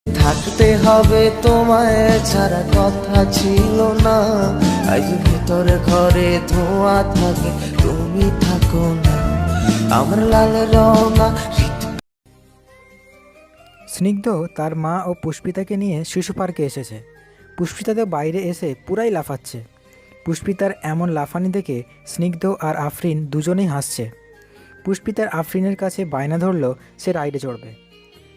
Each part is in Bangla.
থাকতে হবে তোমায় ছাড়া কথা ছিল না, আজ ভিতরে ঘরে ধোঁয়া থাকে তুমি থাকো না, আমার লাল রঙা। স্নিগ্ধ তার মা ও পুষ্পিতাকে নিয়ে শিশু পার্কে এসেছে। পুষ্পিতা বাইরে এসে পুরাই লাফাচ্ছে। পুষ্পিতার এমন লাফানি দেখে স্নিগ্ধ আর আফরিন দুজনেই হাসছে। পুষ্পিতার আফরিনের কাছে বায়না ধরল সে রাইডে চড়বে।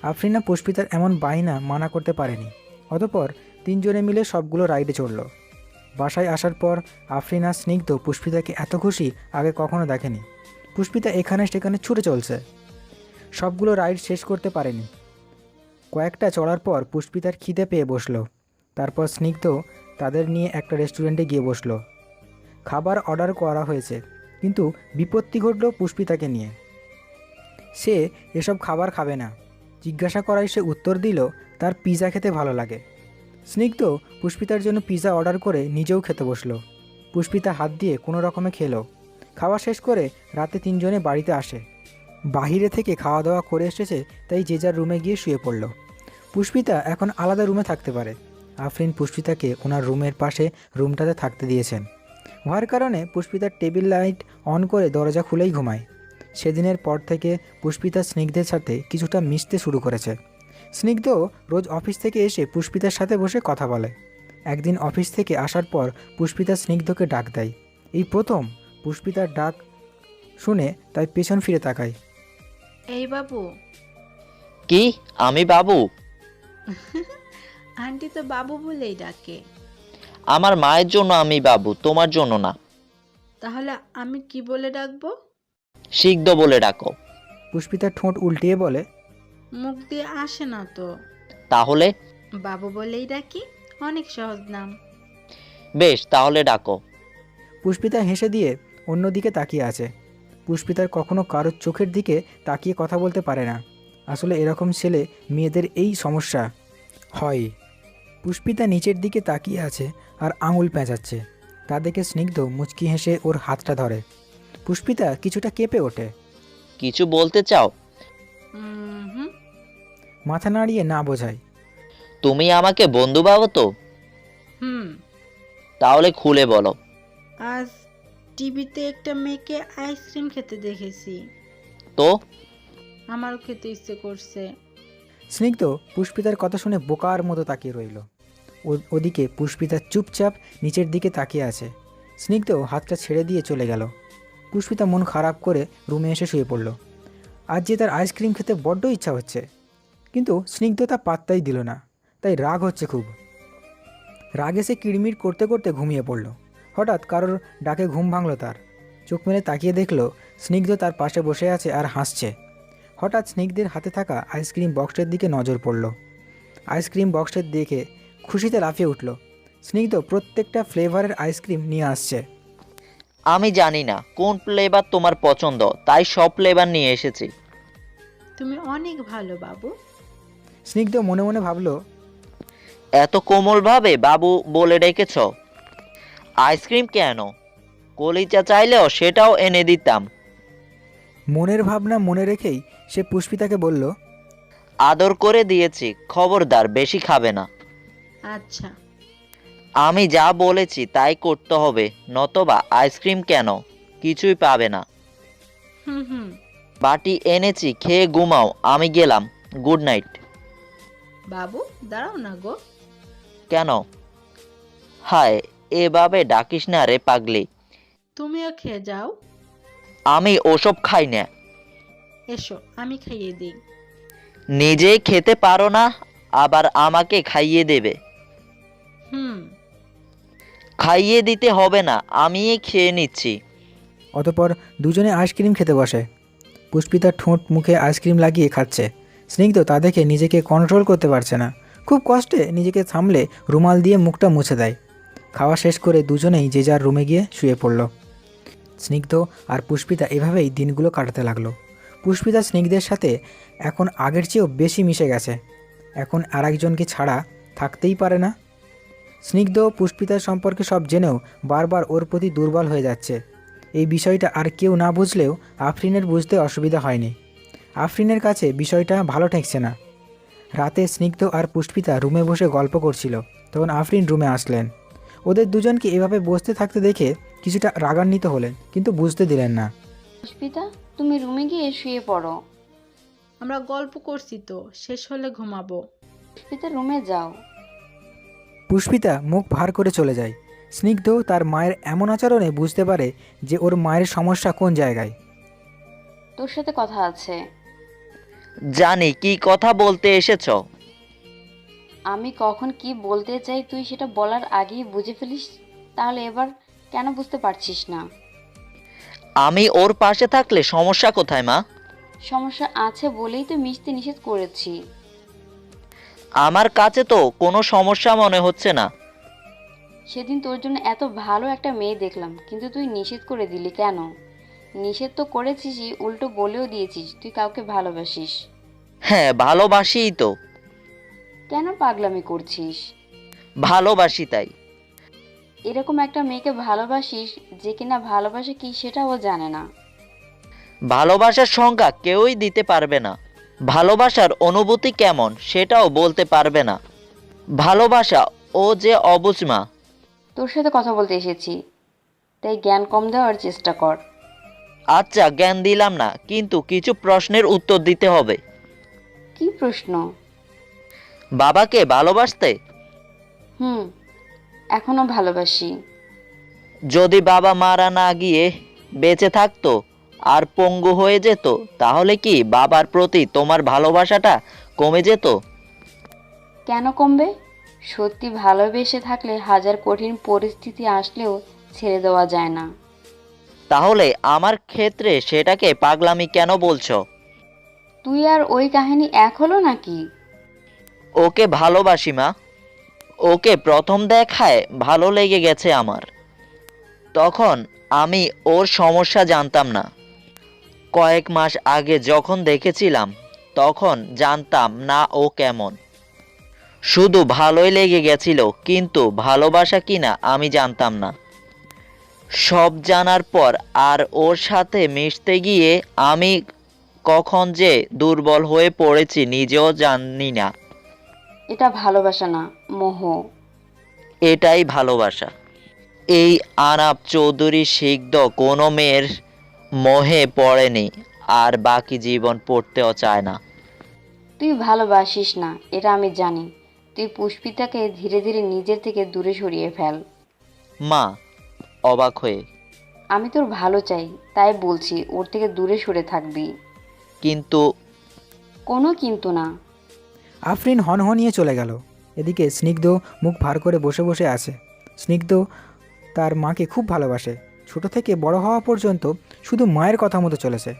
আফরিনা পুষ্পিতার এমন বায়না মানা করতে পারেনি। অতঃপর তিনজনে মিলে সবগুলো রাইডে চড়ল। বাসায় আসার পর আফরিনা স্নিগ্ধ পুষ্পিতাকে এত খুশি আগে কখনো দেখেনি। পুষ্পিতা এখানে সেখানে ছুটে চলছে, সবগুলো রাইড শেষ করতে পারেনি। কয়েকটা চড়ার পর পুষ্পিতার খিদে পেয়ে বসলো। তারপর স্নিগ্ধ তাদের নিয়ে একটা রেস্টুরেন্টে গিয়ে বসলো। খাবার অর্ডার করা হয়েছে, কিন্তু বিপত্তি ঘটল পুষ্পিতাকে নিয়ে। সে এসব খাবার খাবে না। জিজ্ঞাসা করায় সে উত্তর দিল তার পিৎজা খেতে ভালো লাগে। স্নিগ্ধ পুষ্পিতার জন্য পিৎজা অর্ডার করে নিজেও খেতে বসলো। পুষ্পিতা হাত দিয়ে কোনো রকমে খেলো। খাওয়া শেষ করে রাতে তিনজনে বাড়িতে আসে। বাহিরে থেকে খাওয়া দাওয়া করে এসেছে, তাই যে যার রুমে গিয়ে শুয়ে পড়ল। পুষ্পিতা এখন আলাদা রুমে থাকতে পারে। আফরিন পুষ্পিতাকে ওনার রুমের পাশে রুমটাতে থাকতে দিয়েছেন। ভয়ের কারণে পুষ্পিতার টেবিল লাইট অন করে দরজা খুলেই ঘুমায়। সেদিনের পর থেকে পুষ্পিতা স্নিগ্ধের সাথে কিছুটা মিশতে শুরু করেছে। স্নিগ্ধ রোজ অফিস থেকে এসে পুষ্পিতার সাথে বসে কথা বলে। একদিন অফিস থেকে আসার পর পুষ্পিতা স্নিগ্ধকে ডাক দেয়। এই প্রথম পুষ্পিতার ডাক শুনে তাই পেছন ফিরে তাকায়। এই বাবু। কি আমি বাবু? আন্টি তো বাবু বলেই ডাকে। আমার মায়ের জন্য আমি বাবু, তোমার জন্য না। তাহলে আমি কি বলে ডাকবো? সিদ্ধ বলে ডাকো। পুষ্পিতার ঠোঁট উল্টিয়ে বলে, মুখ দিয়ে আসে না তো। তাহলে? বাবু বলেই ডাকি, অনেক সহজ নাম। বেশ, তাহলে ডাকো। পুষ্পিতা হেসে দিয়ে অন্যদিকে তাকিয়ে আছে। পুষ্পিতার কখনো কারোর চোখের দিকে তাকিয়ে কথা বলতে পারে না। আসলে এরকম ছেলে মেয়েদের এই সমস্যা হয়। পুষ্পিতা নিচের দিকে তাকিয়ে আছে আর আঙুল পেঁচাচ্ছে। তা দেখে স্নিগ্ধ মুচকি হেসে ওর হাতটা ধরে। পুষ্পিতা কিছুটা কেঁপে ওঠে। কিছু বলতে চাও? হুম। মাথা নাড়িয়ে না বোঝায়। তুমি আমাকে বন্ধু ভাবো তো? হুম। তাহলে খুলে বলো। আজ টিভিতে একটা মেয়েকে আইসক্রিম খেতে দেখেছি, তো? আমারও খেতে ইচ্ছে করছে। স্নিগ্ধ পুষ্পিতার কথা শুনে বোকার মতো তাকিয়ে রইল। ওদিকে পুষ্পিতা চুপচাপ নিচের দিকে তাকিয়ে আছে। স্নিগ্ধ হাতটা ছেড়ে দিয়ে চলে গেল। পুষ্পিতা মন খারাপ করে রুমে এসে শুয়ে পড়ল। আজ যে তার আইসক্রিম খেতে বড্ড ইচ্ছা হচ্ছে, কিন্তু স্নিগ্ধ তা পাত্তাই দিল না। তাই রাগ হচ্ছে খুব। রাগে সে কিড়মিড় করতে করতে ঘুমিয়ে পড়ল। হঠাৎ কারোর ডাকে ঘুম ভাঙল তার। চোখ মেলে তাকিয়ে দেখল স্নিগ্ধ তার পাশে বসে আছে আর হাসছে। হঠাৎ স্নিগ্ধের হাতে থাকা আইসক্রিম বক্সের দিকে নজর পড়ল। আইসক্রিম বক্সের দেখে খুশিতে লাফিয়ে উঠল। স্নিগ্ধ প্রত্যেকটা ফ্লেভারের আইসক্রিম নিয়ে আসছে। আমি জানি না কোন ফ্লেভার তোমার পছন্দ, তাই সব ফ্লেভার নিয়ে এসেছি। তুমি অনেক ভালো বাবু। স্নিগ্ধ মনে মনে ভাবল, এত কোমল ভাবে বাবু বলে ডেকেছ? আইসক্রিম কেন, কলিজা চাইলেও সেটাও এনে দিতাম। মনের ভাবনা মনে রেখেই সে পুষ্পিতাকে বলল, আদর করে দিয়েছি, খবরদার বেশি খাবে না। আচ্ছা। আমি যা বলেছি তাই করতে হবে, নতবা আইসক্রিম কেন কিছুই পাবে না। হুম। বাটি এনেছি, খেয়ে ঘুমাও, আমি গেলাম, গুড নাইট। বাবু দাঁড়াও না গো। কেন? হায়, এভাবে ডাকিস না রে পাগলি। তুমিও খেয়ে যাও। আমি ওসব খাই না। এসো আমি খাইয়ে দিই। নিজেই খেতে পারো না, আবার আমাকে খাইয়ে দেবে? হুম। খাইয়ে দিতে হবে না, আমিই খেয়ে নিচ্ছি। অতপর দুজনে আইসক্রিম খেতে বসে। পুষ্পিতার ঠোঁট মুখে আইসক্রিম লাগিয়ে খাচ্ছে। স্নিগ্ধ তা দেখে নিজেকে কন্ট্রোল করতে পারছে না। খুব কষ্টে নিজেকে সামলে রুমাল দিয়ে মুখটা মুছে দেয়। খাওয়া শেষ করে দুজনেই যে যার রুমে গিয়ে শুয়ে পড়ল। স্নিগ্ধ আর পুষ্পিতা এভাবেই দিনগুলো কাটাতে লাগলো। পুষ্পিতা স্নিগ্ধের সাথে এখন আগের চেয়েও বেশি মিশে গেছে। এখন আরেকজনকে ছাড়া থাকতেই পারে না। স্নিগ্ধ পুষ্পিতার সম্পর্কে সব জেনেও বারবার ওর প্রতি দুর্বল হয়ে যাচ্ছে। এই বিষয়টা আর কেউ না বুঝলেও আফরিনের বুঝতে অসুবিধা হয়নি। আফরিনের কাছে বিষয়টা ভালো ঠেকছে না। রাতে স্নিগ্ধ আর পুষ্পিতা রুমে বসে গল্প করছিল, তখন আফরিন রুমে আসলেন। ওদের দুজনকে এভাবে বসতে থাকতে দেখে কিছুটা রাগান্বিত হলেন, কিন্তু বুঝতে দিলেন না। পুষ্পিতা, তুমি রুমে গিয়ে শুয়ে পড়ো। আমরা গল্প করছি তো, শেষ হলে ঘুমাবো। পুষ্পিতা, রুমে যাও। পুষ্পিতা মুখ ভার করে চলে যায়। স্নিগ্ধ তার মায়ের এমন আচরণে বুঝতে পারে যে ওর মায়ের সমস্যা কোন জায়গায়। তোর সাথে কথা আছে। জানি কি কথা বলতে এসেছো। আমি কখন কি বলতে চাই তুই সেটা বলার আগেই বুঝে ফেলিস, তাহলে এবার কেন বুঝতে পারছিস না? আমি ওর পাশে থাকলে সমস্যা কোথায় মা? সমস্যা আছে বলেই তো মিশতে নিষেধ করেছি। আমার কাছে তো কোনো সমস্যা মনে হচ্ছে না। সেদিন তোর জন্য এত ভালো একটা মেয়ে দেখলাম, কিন্তু তুই নিষেধ করে দিলি কেন? নিষেধ তো করেছিসই, উল্টো বলেও দিয়েছিস তুই কাউকে ভালোবাসিস। হ্যাঁ, ভালোবাসিই তো। কেন পাগলামি করছিস? ভালোবাসি তাই। এরকম একটা মেয়েকে ভালোবাসিস যে কিনা ভালোবাসা কি সেটাও জানে না। ভালোবাসার সংজ্ঞা কেউই দিতে পারবে না। ভালোবাসার অনুভূতি কেমন সেটাও বলতে পারবে না। ভালোবাসা ও যে অবুঝ মা। তোর সাথে কথা বলতে এসেছি, তাই জ্ঞান কম দেওয়ার চেষ্টা কর। আচ্ছা, জ্ঞান দিলাম না, কিন্তু কিছু প্রশ্নের উত্তর দিতে হবে। কি প্রশ্ন? বাবাকে ভালোবাসতে? হুম, এখনো ভালোবাসি। যদি বাবা মারা না গিয়ে বেঁচে থাকতো আর পঙ্গু হয়ে যেত, তাহলে কি বাবার প্রতি তোমার ভালোবাসাটা কমে যেত? কেন কমবে? সত্যি ভালোবেসে থাকলে হাজার কঠিন পরিস্থিতি আসলেও ছেড়ে দেওয়া যায় না। তাহলে আমার ক্ষেত্রে সেটাকে পাগলামি কেন বলছো? তুই আর ওই কাহিনী এক হলো নাকি? ওকে ভালোবাসি মা। ওকে প্রথম দেখায় ভালো লেগে গেছে আমার। তখন আমি ওর সমস্যা জানতাম না। কয়েক মাস আগে যখন দেখেছিলাম তখন জানতাম না ও কেমন। শুধু ভালোই লেগে গেছিল, কিন্তু ভালোবাসা কিনা আমি জানতাম না। সব জানার পর আর ওর সাথে মিশতে গিয়ে আমি কখন যে দুর্বল হয়ে পড়েছি নিজেও জানি না। এটা ভালোবাসা না, মোহ। এটাই ভালোবাসা। এই আনাপ চৌধুরী সিকদ কোনো মেয়ের মোহে পড়েনি, আর বাকি জীবন পড়তেও চায় না। তুই ভালোবাসিস না, এটা আমি জানি। তুই পুষ্পিতাকে ধীরে ধীরে নিজের থেকে দূরে সরিয়ে ফেল। মা অবাক হয়ে, আমি তোর ভালো চাই, তাই বলছি ওর থেকে দূরে সরে থাকবি। কিন্তু কোনো কিন্তু না। আফরিন হনহনিয়ে চলে গেল। এদিকে স্নিগ্ধ মুখ ভার করে বসে বসে আছে। স্নিগ্ধ তার মাকে খুব ভালোবাসে। ছোট থেকে বড় হওয়া পর্যন্ত শুধু মায়ের কথা মতো চলেছে।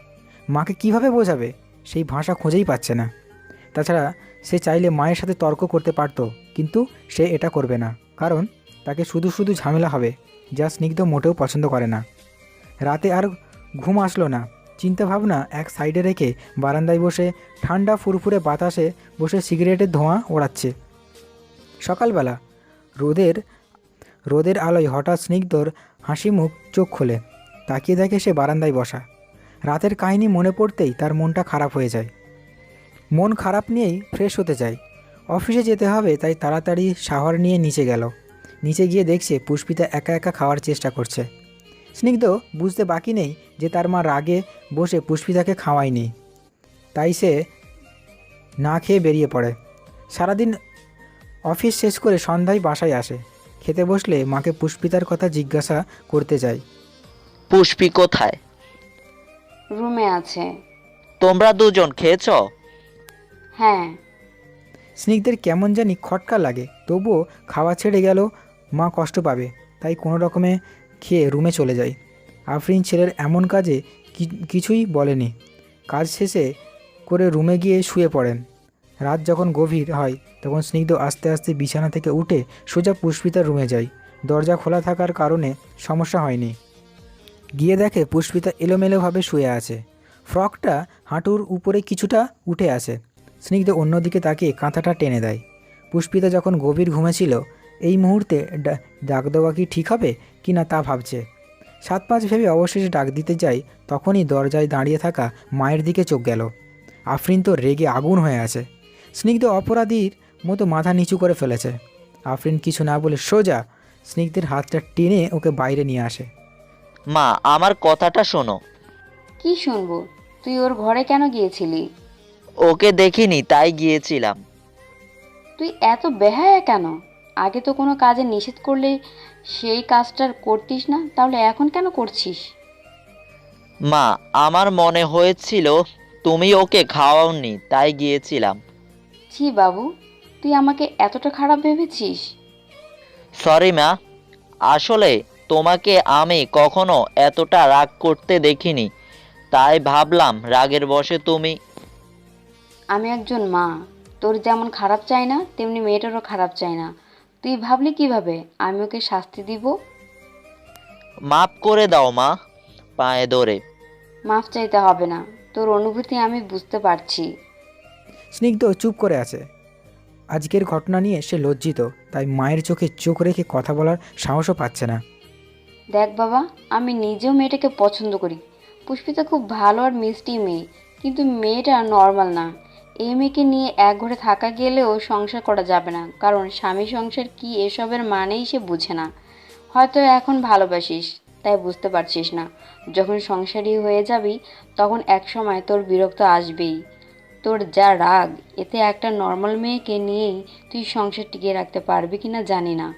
মাকে কিভাবে বোঝাবে সেই ভাষা খুঁজেই পাচ্ছে না। তাছাড়া সে চাইলে মায়ের সাথে তর্ক করতে পারত, কিন্তু সে এটা করবে না, কারণ তাকে শুধু শুধু ঝামেলা হবে, যা স্নিগ্ধ মোটেও পছন্দ করে না। রাতে আর ঘুম আসলো না। চিন্তাভাবনা এক সাইডে রেখে বারান্দায় বসে ঠান্ডা ফুরফুরে বাতাসে বসে সিগারেটের ধোঁয়া ওড়াচ্ছে। সকালবেলা রোদের আলোয় হঠাৎ স্নিগ্ধর হাসি মুখ চোখ খোলে। তাকিয়ে দেখে সে বারান্দায় বসা। রাতের কাহিনী মনে পড়তেই তার মনটা খারাপ হয়ে যায়। মন খারাপ নিয়েই ফ্রেশ হতে চায়। অফিসে যেতে হবে, তাই তাড়াতাড়ি শাওয়ার নিয়ে নিচে গেল। নিচে গিয়ে দেখছে পুষ্পিতা একা একা খাওয়ার চেষ্টা করছে। স্নিগ্ধ বুঝতে বাকি নেই যে তার মা রাগে বসে পুষ্পিতাকে খাওয়ায়নি, তাই সে না খেয়ে বেরিয়ে পড়ে। সারাদিন অফিস শেষ করে সন্ধ্যায় বাসায় আসে। খেতে বসলে মাকে পুষ্পিতার কথা জিজ্ঞাসা করতে যায়। পুষ্পি কোথায়? রুমে আছে। তোমরা দুজন খেয়েছো? হ্যাঁ। স্নিগ্ধের কেমন জানি খটকা লাগে, তবুও খাওয়া ছেড়ে গেল মা কষ্ট পাবে, তাই কোনো রকমে খেয়ে রুমে চলে যায়। আফরিন ছেলের এমন কাজে কিছুই বলেনি। কাজ শেষে করে রুমে গিয়ে শুয়ে পড়েন। রাত যখন গভীর হয় তখন স্নিগ্ধ আস্তে আস্তে বিছানা থেকে উঠে সোজা পুষ্পিতার রুমে যায়। দরজা খোলা থাকার কারণে সমস্যা হয়নি। গিয়ে দেখে পুষ্পিতা এলোমেলোভাবে শুয়ে আছে। ফ্রকটা হাঁটুর উপরে কিছুটা উঠে আসে। স্নিগ্ধ অন্যদিকে তাকিয়ে কাঁথাটা টেনে দেয়। পুষ্পিতা যখন গভীর ঘুমেছিল, এই মুহূর্তে ডাক দেওয়া কি ঠিক হবে কি না তা ভাবছে। 7-5 ভেবে অবশেষে ডাক দিতে যায়, তখনই দরজায় দাঁড়িয়ে থাকা মায়ের দিকে চোখ গেল। আফরিন তো রেগে আগুন হয়ে আছে। স্নিগ্ধ অপরাধীর মতো মাথা নিচু করে ফেলেছে। আফরিন কিছু না বলে সোজা স্নিগ্ধের হাতটা টেনে ওকে বাইরে নিয়ে আসে। মা, আমার কথাটা শোনো। কি শুনবো? তুই ওর ঘরে কেন গিয়েছিলি? ওকে দেখিনি তাই গিয়েছিলাম। তুই এত বেহায়া কেন? আগে তো কোনো কাজে নিষেধ করলে সেই কাজটা করতিস না, তাহলে এখন কেন করছিস? মা, আমার মনে হয়েছিল তুমি ওকে খাওয়াওনি তাই গিয়েছিলাম। ছি বাবু, তুই আমাকে এতটা খারাপ ভেবেছিস? সরি মা, আসলে তোমাকে আমি কখনো এতটা রাগ করতে দেখিনি, তাই ভাবলাম রাগের বশে তুমি। আমি একজন মা, তোর যেমন খারাপ চাই না তেমনি মেয়েটারও খারাপ চাই না। তুই ভাবলি কিভাবে আমি ওকে শাস্তি দিব? মাফ করে দাও মা, পায়ে ধরে। মাফ চাইতে হবে না, তোর অনুভূতি আমি বুঝতে পারছি। স্নিগ্ধ চুপ করে আছে। আজকের ঘটনা নিয়ে সে লজ্জিত, তাই মায়ের চোখে চোখ রেখে কথা বলার সাহসও পাচ্ছে না। দেখ বাবা, আমি নিজেও মেয়েটাকে পছন্দ করি। পুষ্পিতা খুব ভালো আর মিষ্টি মেয়ে, কিন্তু মেয়েটা নর্মাল না। এই মেয়েকে নিয়ে এক ঘরে থাকা গেলেও সংসার করা যাবে না, কারণ স্বামী সংসার কি এসবের মানেই সে বুঝে না। হয়তো এখন ভালোবাসিস তাই বুঝতে পারছিস না, যখন সংসারী হয়ে যাবি তখন এক সময় তোর বিরক্ত আসবেই। তোর যা রাগ, এতে একটা নর্মাল মেয়েকে নিয়েই তুই সংসার টিকিয়ে রাখতে পারবি কিনা জানি না।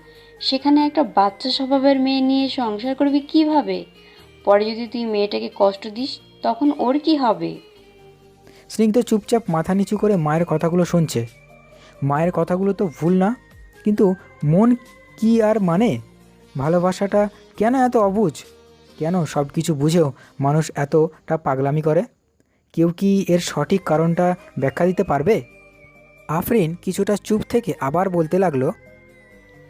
সেখানে একটা বাচ্চা স্বভাবের মেয়ে নিয়ে সংসার করবি কিভাবে? পরে যদি তুই মেয়েটাকে কষ্ট দিস তখন ওর কি হবে? স্নিগ্ধ চুপচাপ মাথা নিচু করে মায়ের কথাগুলো শুনছে। মায়ের কথাগুলো তো ভুল না, কিন্তু মন কি আর মানে? ভালোবাসাটা কেন এত অবুঝ? কেন সব কিছু বুঝেও মানুষ এতটা পাগলামি করে? কেউ কি এর সঠিক কারণটা ব্যাখ্যা দিতে পারবে? আফরিন কিছুটা চুপ থেকে আবার বলতে লাগলো,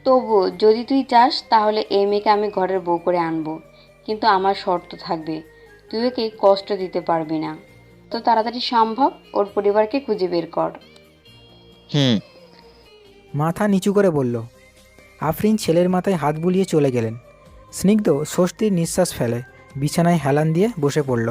তবু যদি তুই চাস তাহলে এই মেয়েকে আমি ঘরের বউ করে আনবো, কিন্তু আমার শর্ত থাকবে, তুই ওকে কষ্ট দিতে পারবি না। তো তাড়াতাড়ি সম্ভব ওর পরিবারকে খুঁজে বের কর। হুম। মাথা নিচু করে বলল। আফরিন ছেলের মাথায় হাত বুলিয়ে চলে গেলেন। স্নিগ্ধ স্বস্তির নিঃশ্বাস ফেলে বিছানায় হেলান দিয়ে বসে পড়ল।